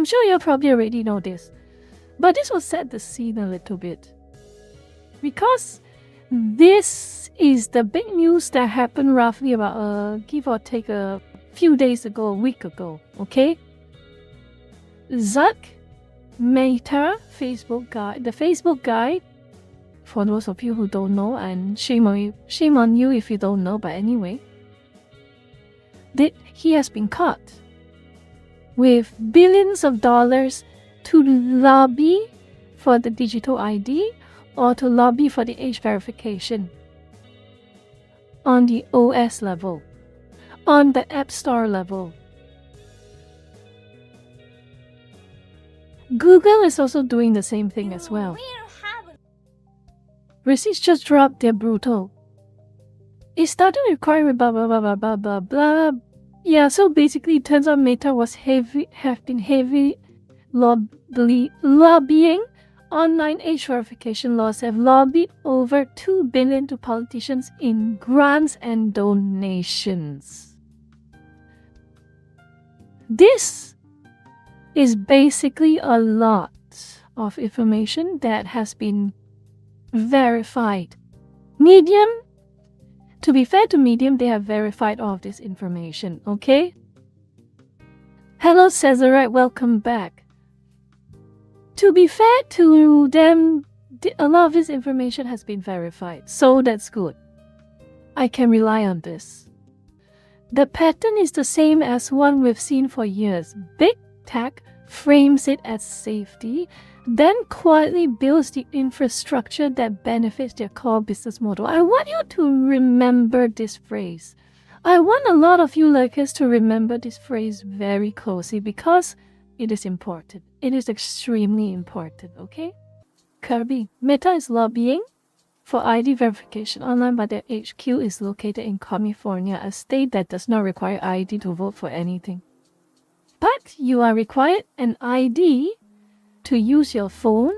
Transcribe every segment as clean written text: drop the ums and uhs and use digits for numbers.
I'm sure you probably already know this, but this will set the scene a little bit. Because this is the big news that happened roughly about give or take a few days ago, a week ago, okay? Zuck, Meta, Facebook guy, for those of you who don't know, and shame on you if you don't know, but anyway, he has been caught with billions of dollars to lobby for the digital ID or to lobby for the age verification on the OS level, on the App Store level. Google is also doing the same thing as well. Receipts just dropped, they're brutal. It started requiring blah blah blah blah blah blah blah. Yeah, so basically it turns out Meta have been heavy lobbying online age verification laws, have lobbied over $2 billion to politicians in grants and donations. This is basically a lot of information that has been verified. Medium, to be fair to Medium, they have verified all of this information, okay? Hello Cesarite, welcome back. To be fair to them, a lot of this information has been verified, so that's good. I can rely on this. The pattern is the same as one we've seen for years. Big Tech frames it as safety, then quietly builds the infrastructure that benefits their core business model. I want you to remember this phrase. I want a lot of you lurkers to remember this phrase very closely because it is important. It is extremely important, okay? Kirby, Meta is lobbying for ID verification online, but their HQ is located in California, a state that does not require ID to vote for anything. But you are required an ID to use your phone,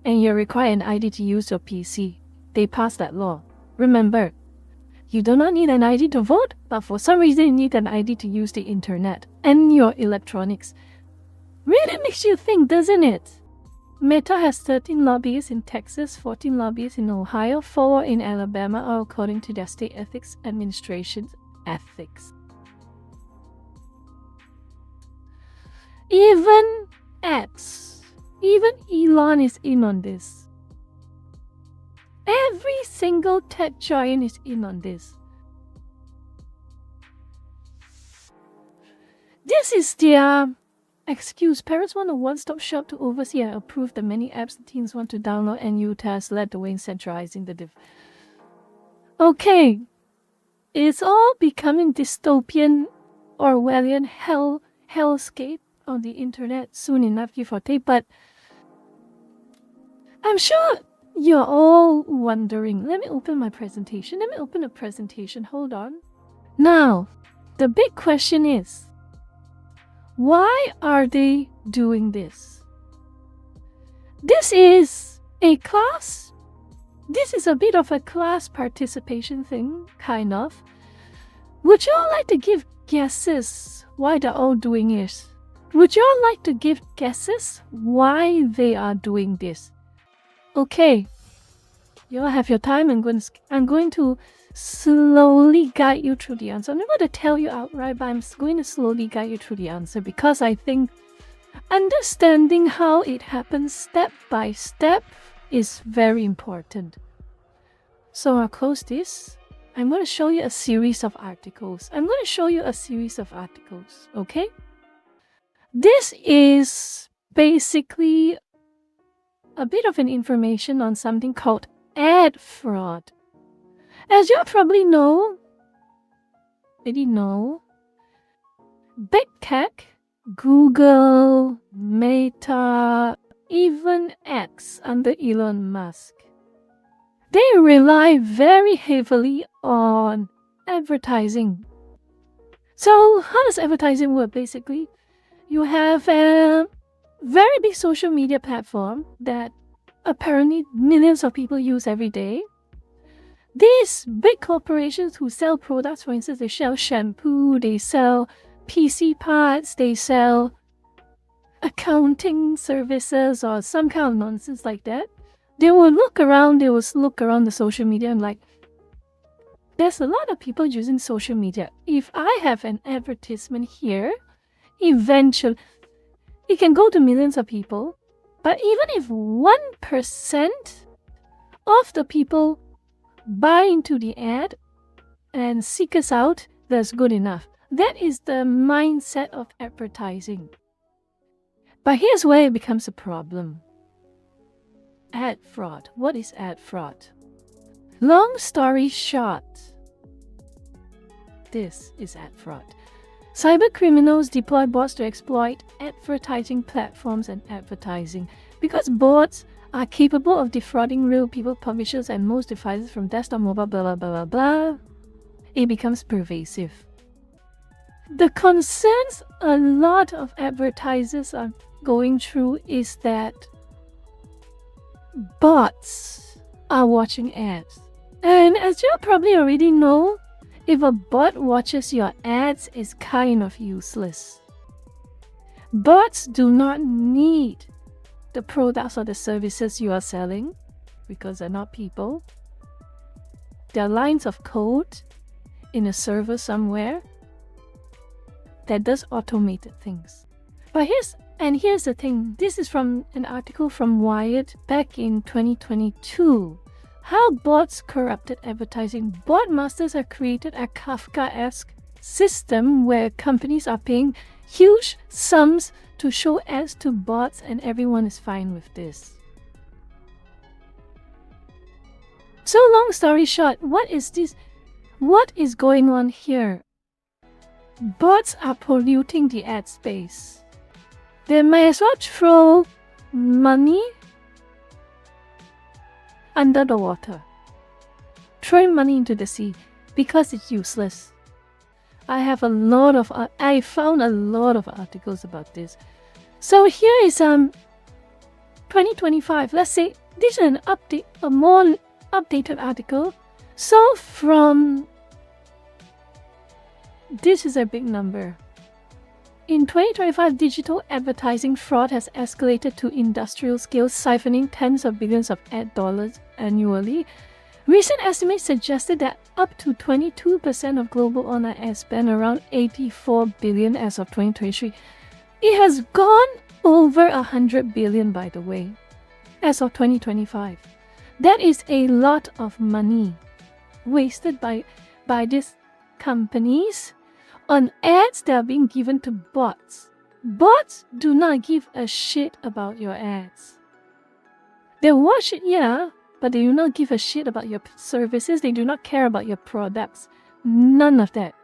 and you're required an ID to use your PC. They passed that law. Remember, you do not need an ID to vote, but for some reason you need an ID to use the internet and your electronics. Really makes you think, doesn't it? Meta has 13 lobbyists in Texas, 14 lobbyists in Ohio, 4 in Alabama, all according to their state ethics administration's ethics. Even Elon is in on this. Every single tech giant is in on this. This is their excuse. Parents want a one-stop shop to oversee and approve the many apps the teens want to download, and UTAS led the way in centralizing the Okay, it's all becoming dystopian, Orwellian hellscape on the internet soon enough, give or take, but I'm sure you're all wondering. Let me open my presentation. Let me open a presentation. Hold on. Now, the big question is, why are they doing this? This is a class. This is a bit of a class participation thing, kind of. Would you all like to give guesses why they're all doing it? Would you all like to give guesses why they are doing this? Okay, you all have your time. I'm going to slowly guide you through the answer. I'm not going to tell you outright, but I'm going to slowly guide you through the answer because I think understanding how it happens step by step is very important. So I'll close this. I'm going to show you a series of articles. Okay? This is basically a bit of an information on something called ad fraud. As you probably know, Big Tech, Google, Meta, even X under Elon Musk, they rely very heavily on advertising. So how does advertising work? Basically, you have a very big social media platform that apparently millions of people use every day. These big corporations who sell products, for instance, they sell shampoo, they sell PC parts, they sell accounting services or some kind of nonsense like that, they will look around the social media and like, there's a lot of people using social media. If I have an advertisement here, eventually it can go to millions of people. But even if 1% of the people buy into the ad and seek us out, that's good enough. That is the mindset of advertising. But here's where it becomes a problem. Ad fraud. What is ad fraud? Long story short, this is ad fraud. Cyber criminals deploy bots to exploit advertising platforms and advertising. Because bots are capable of defrauding real people, publishers, and most devices from desktop, mobile, blah, blah, blah, blah, blah, it becomes pervasive. The concerns a lot of advertisers are going through is that bots are watching ads. And as you probably already know, if a bot watches your ads, it's kind of useless. Bots do not need the products or the services you are selling because they're not people. They're lines of code in a server somewhere that does automated things. But here's the thing. This is from an article from Wired back in 2022. How bots corrupted advertising. Bot masters have created a Kafkaesque system where companies are paying huge sums to show ads to bots, and everyone is fine with this. So long story short, what is this? What is going on here? Bots are polluting the ad space. They may as well throw money under the water. Throwing money into the sea because it's useless. I found a lot of articles about this. So here is 2025. Let's say this is a more updated article. So this is a big number. In 2025, digital advertising fraud has escalated to industrial scale, siphoning tens of billions of ad dollars annually. Recent estimates suggested that up to 22% of global online ad spend, around $84 billion as of 2023. It has gone over $100 billion, by the way, as of 2025. That is a lot of money wasted by these companies on ads that are being given to bots. Bots do not give a shit about your ads. They watch it, yeah, but they do not give a shit about your services. They do not care about your products. None of that.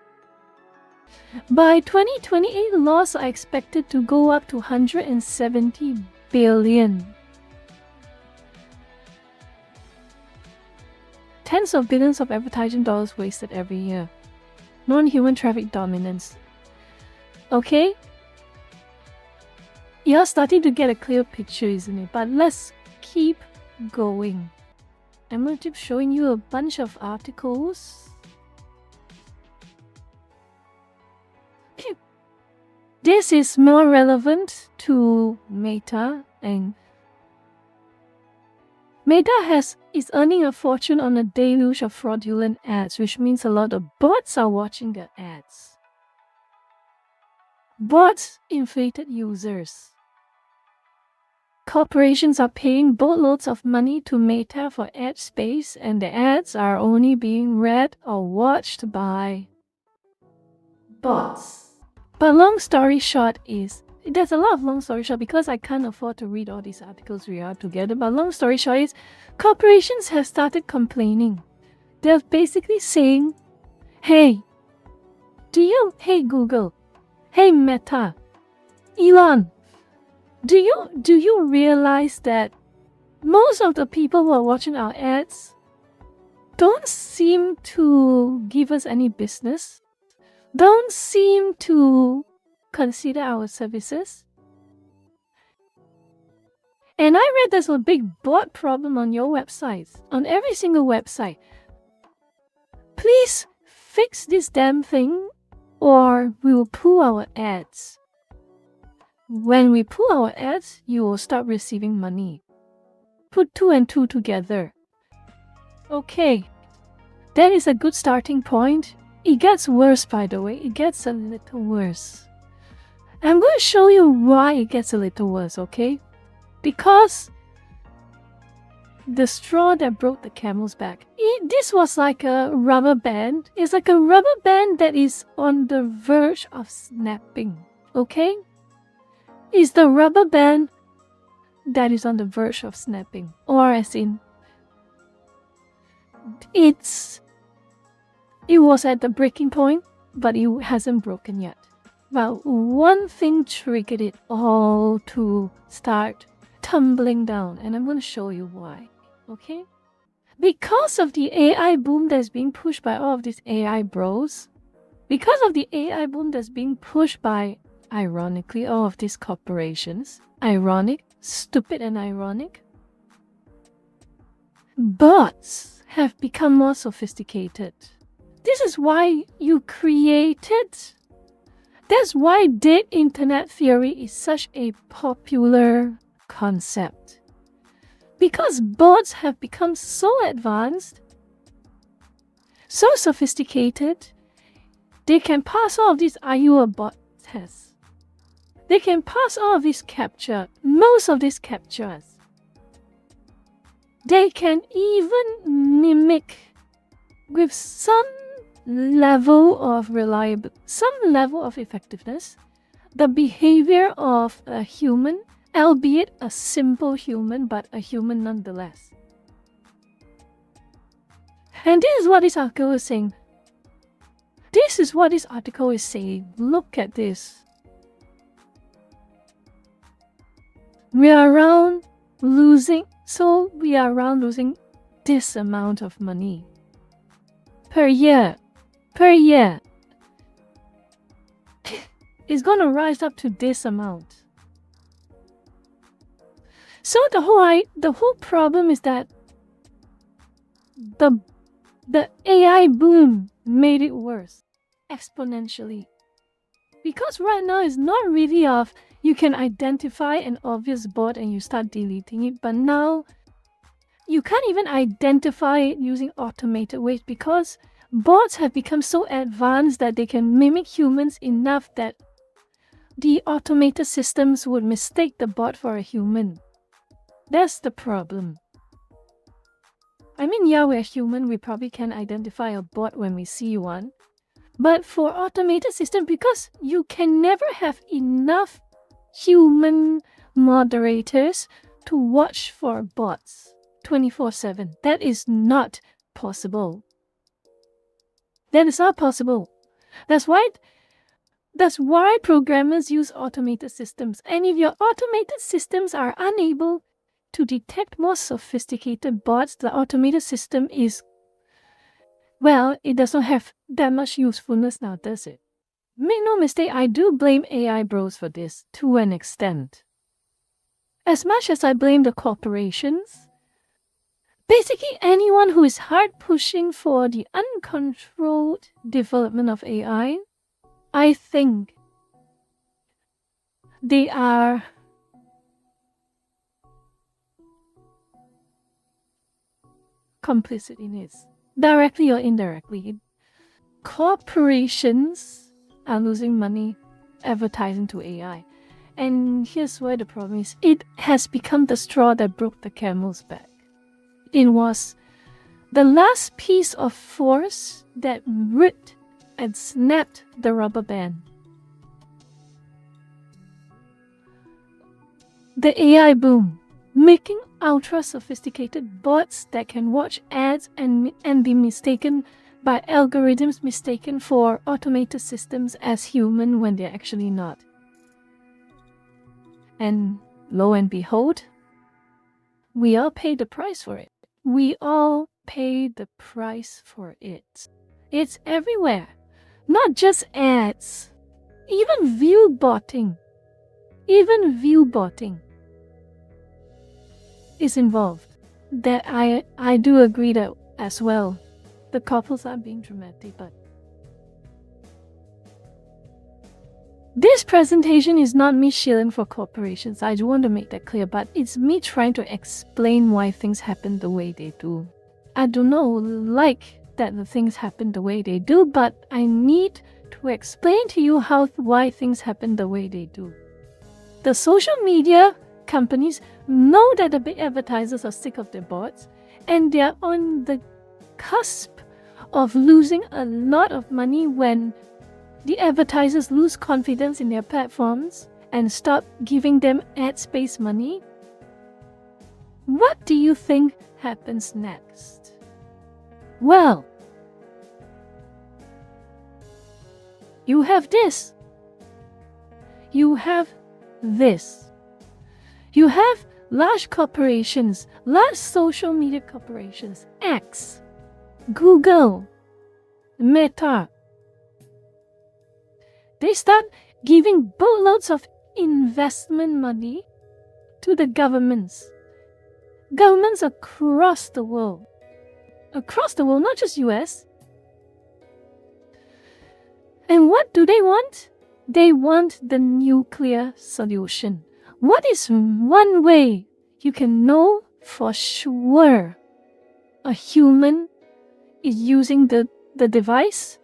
By 2028, loss are expected to go up to 170 billion. Tens of billions of advertising dollars wasted every year. Non-human traffic dominance. Okay? You're starting to get a clear picture, isn't it? But let's keep going. I'm going to keep showing you a bunch of articles. This is more relevant to Meta, and Meta is earning a fortune on a deluge of fraudulent ads, which means a lot of bots are watching their ads. Bots inflated users. Corporations are paying boatloads of money to Meta for ad space, and the ads are only being read or watched by bots. But long story short is, there's a lot of long story short because I can't afford to read all these articles we are together. But long story short is, corporations have started complaining. They're basically saying, hey Google, hey Meta, Elon, do you realize that most of the people who are watching our ads don't seem to give us any business? Don't seem to consider our services? And I read there's a big bot problem on your websites, on every single website. Please fix this damn thing or we will pull our ads. When we pull our ads, you will start receiving money. Put 2 and 2 together. Okay, that is a good starting point. It gets worse, by the way. It gets a little worse. I'm going to show you why it gets a little worse, okay? Because the straw that broke the camel's back. This was like a rubber band. It's like a rubber band that is on the verge of snapping, okay? It's the rubber band that is on the verge of snapping. Or as in, it was at the breaking point, but it hasn't broken yet. Well, one thing triggered it all to start tumbling down, and I'm going to show you why, okay? Because of the AI boom that's being pushed by all of these AI bros, because of the AI boom that's being pushed by, ironically, all of these corporations, ironic, stupid and ironic, bots have become more sophisticated. This is why you created. That's why dead internet theory is such a popular concept. Because bots have become so advanced, so sophisticated, they can pass all of these "Are you a bot?" tests. They can pass all of these captcha, most of these captchas. They can even mimic with some level of reliability, some level of effectiveness, the behavior of a human, albeit a simple human, but a human nonetheless. And this is what this article is saying. This is what this article is saying. Look at this. We are around losing this amount of money per year. It's gonna rise up to this amount. So the whole problem is that the AI boom made it worse exponentially. Because right now it's not really of you can identify an obvious bot and you start deleting it, but now you can't even identify it using automated ways because bots have become so advanced that they can mimic humans enough that the automated systems would mistake the bot for a human. That's the problem. I mean, yeah, we're human, we probably can identify a bot when we see one. But for automated system, because you can never have enough human moderators to watch for bots 24/7. That is not possible. That is not possible. That's why programmers use automated systems. And if your automated systems are unable to detect more sophisticated bots, the automated system is, well, it does not have that much usefulness now, does it? Make no mistake, I do blame AI bros for this to an extent. As much as I blame the corporations, basically anyone who is hard pushing for the uncontrolled development of AI, I think they are complicit in it, directly or indirectly. Corporations are losing money advertising to AI. And here's where the problem is. It has become the straw that broke the camel's back. It was the last piece of force that ripped and snapped the rubber band. The AI boom, making ultra-sophisticated bots that can watch ads and be mistaken by algorithms, mistaken for automated systems as human when they're actually not. And lo and behold, we all pay the price for it. We all pay the price for it. It's everywhere. Not just ads. Even view botting is involved. That I do agree that as well. The couples are being dramatic, but This presentation is not me shilling for corporations. I do want to make that clear, but it's me trying to explain why things happen the way they do. I do not like that the things happen the way they do, but I need to explain to you why things happen the way they do. The social media companies know that the big advertisers are sick of their bots, and they're on the cusp of losing a lot of money when the advertisers lose confidence in their platforms and stop giving them ad space money. What do you think happens next? Well, you have this. You have this. You have large corporations, large social media corporations, X, Google, Meta. They start giving boatloads of investment money to the governments. Governments across the world. Across the world, not just US. And what do they want? They want the nuclear solution. What is one way you can know for sure a human is using the device?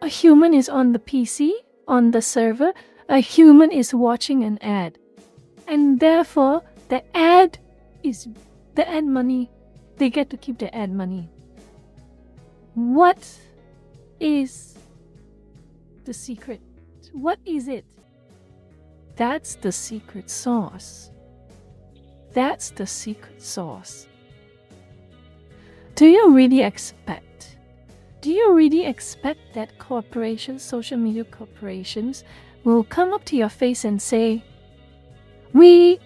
A human is on the PC, on the server. A human is watching an ad. And therefore, the ad money. They get to keep the ad money. What is the secret? What is it? That's the secret sauce. That's the secret sauce. Do you really expect that corporations, social media corporations, will come up to your face and say, we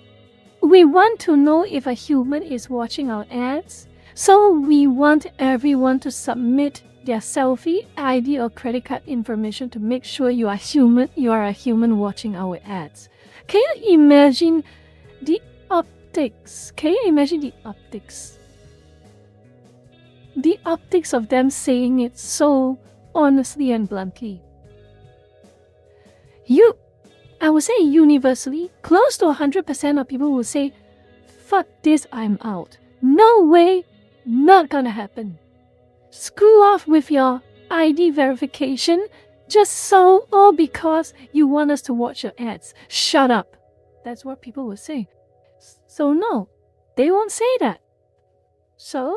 want to know if a human is watching our ads, so we want everyone to submit their selfie, ID, or credit card information to make sure you are a human watching our ads. Can you imagine the optics? Can you imagine the optics? The optics of them saying it so honestly and bluntly. I would say universally, close to 100% of people will say, fuck this, I'm out. No way, not gonna happen. Screw off with your ID verification all because you want us to watch your ads. Shut up. That's what people will say. So no, they won't say that. So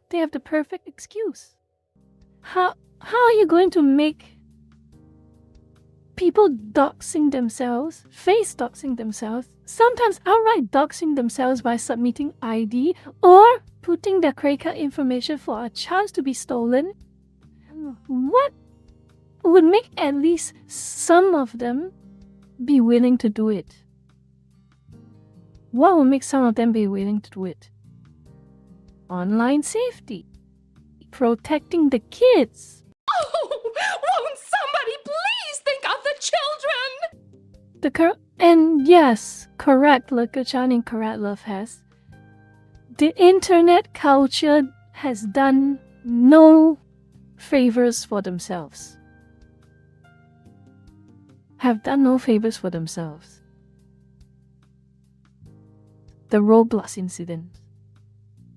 they have the perfect excuse. How are you going to make people doxing themselves, face doxing themselves, sometimes outright doxing themselves by submitting ID or putting their credit card information for a chance to be stolen? What would make at least some of them be willing to do it? What would make some of them be willing to do it? Online safety. Protecting the kids. Oh, won't somebody please think of the children? And yes, correct, Lucachan and correct Love has. The internet culture has done no favors for themselves. Have done no favors for themselves. The Roblox incident.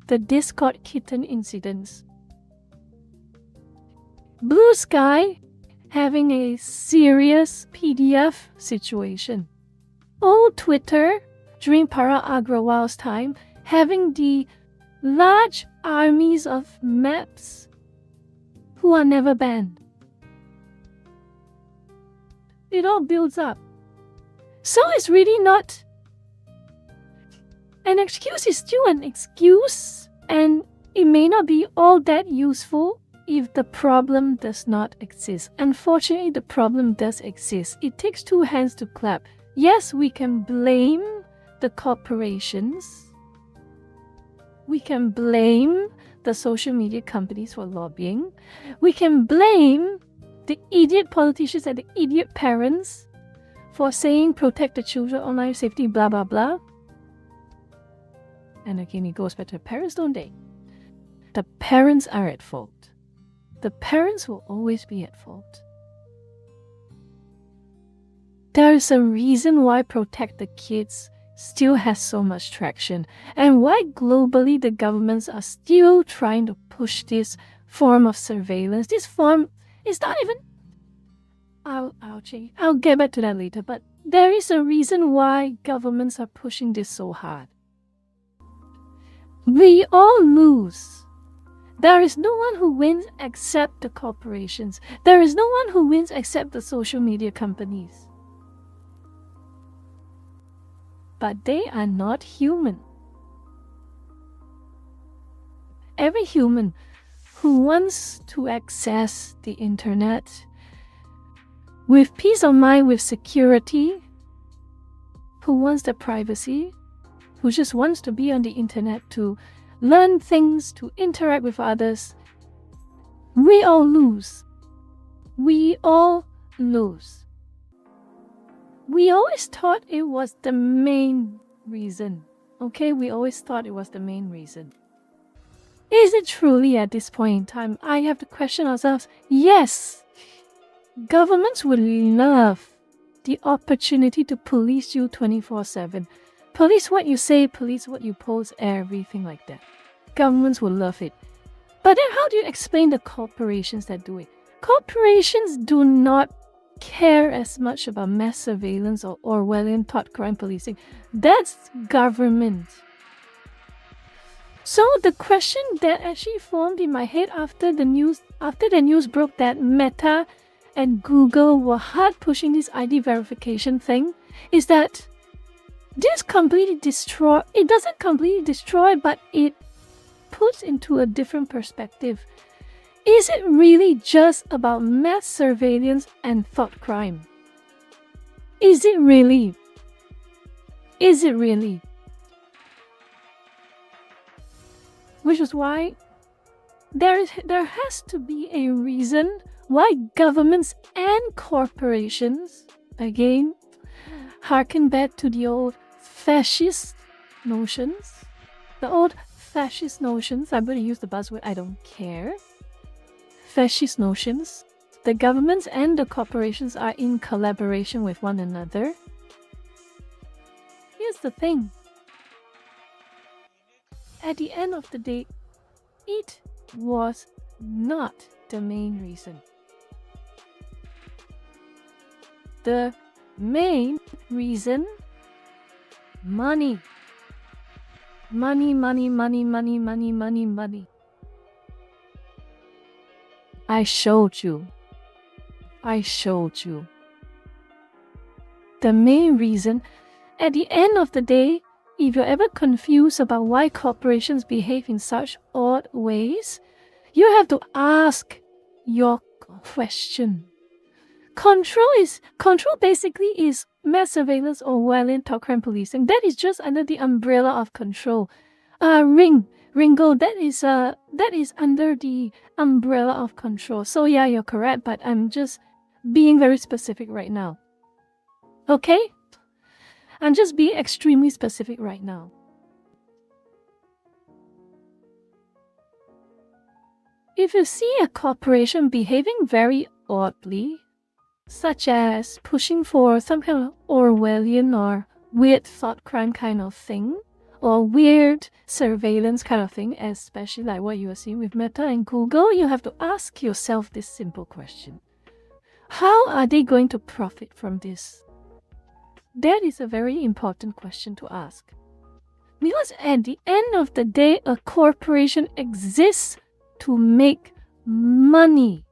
The Discord kitten incidents. Blue Sky having a serious PDF situation. Old Twitter, during Parag Agrawal's time, having the large armies of maps who are never banned. It all builds up. So it's really not... An excuse is still an excuse, and it may not be all that useful if the problem does not exist. Unfortunately, the problem does exist. It takes two hands to clap. Yes, we can blame the corporations. We can blame the social media companies for lobbying. We can blame the idiot politicians and the idiot parents for saying protect the children, online safety, blah, blah, blah. And again, it goes back to the parents, don't they? The parents are at fault. The parents will always be at fault. There is a reason why Protect the Kids still has so much traction, and why globally the governments are still trying to push this form of surveillance. This form is not even... I'll get back to that later, but there is a reason why governments are pushing this so hard. We all lose. There is no one who wins except the corporations. There is no one who wins except the social media companies. But they are not human. Every human who wants to access the internet with peace of mind, with security, who wants the privacy, who just wants to be on the internet to learn things, to interact with others, we all lose. We all lose. We always thought it was the main reason. Okay, we always thought it was the main reason. Is it truly at this point in time? I have to question ourselves. Yes, governments would love the opportunity to police you 24/7. Police what you say, police what you post, everything like that. Governments will love it. But then how do you explain the corporations that do it? Corporations do not care as much about mass surveillance or Orwellian thought crime policing. That's government. So the question that actually formed in my head after the news broke that Meta and Google were hard pushing this ID verification thing is that this completely it doesn't completely destroy, but it puts into a different perspective. Is it really just about mass surveillance and thought crime? Is it really? Is it really? Which is why there has to be a reason why governments and corporations, again, harken back to the old fascist notions. The old fascist notions, I'm going to use the buzzword, I don't care. Fascist notions. The governments and the corporations are in collaboration with one another. Here's the thing. At the end of the day, it was not the main reason. The main reason, money. Money, money, money, money, money, money, money. I showed you. The main reason, at the end of the day, if you're ever confused about why corporations behave in such odd ways, you have to ask your question. Control basically is mass surveillance or Orwellian thought crime policing. That is just under the umbrella of control. Ringo, that is under the umbrella of control. So yeah, you're correct, but I'm just being very specific right now. Okay? I'm just being extremely specific right now. If you see a corporation behaving very oddly, such as pushing for some kind of Orwellian or weird thought crime kind of thing, or weird surveillance kind of thing, especially like what you are seeing with Meta and Google, you have to ask yourself this simple question. How are they going to profit from this? That is a very important question to ask. Because at the end of the day, a corporation exists to make money.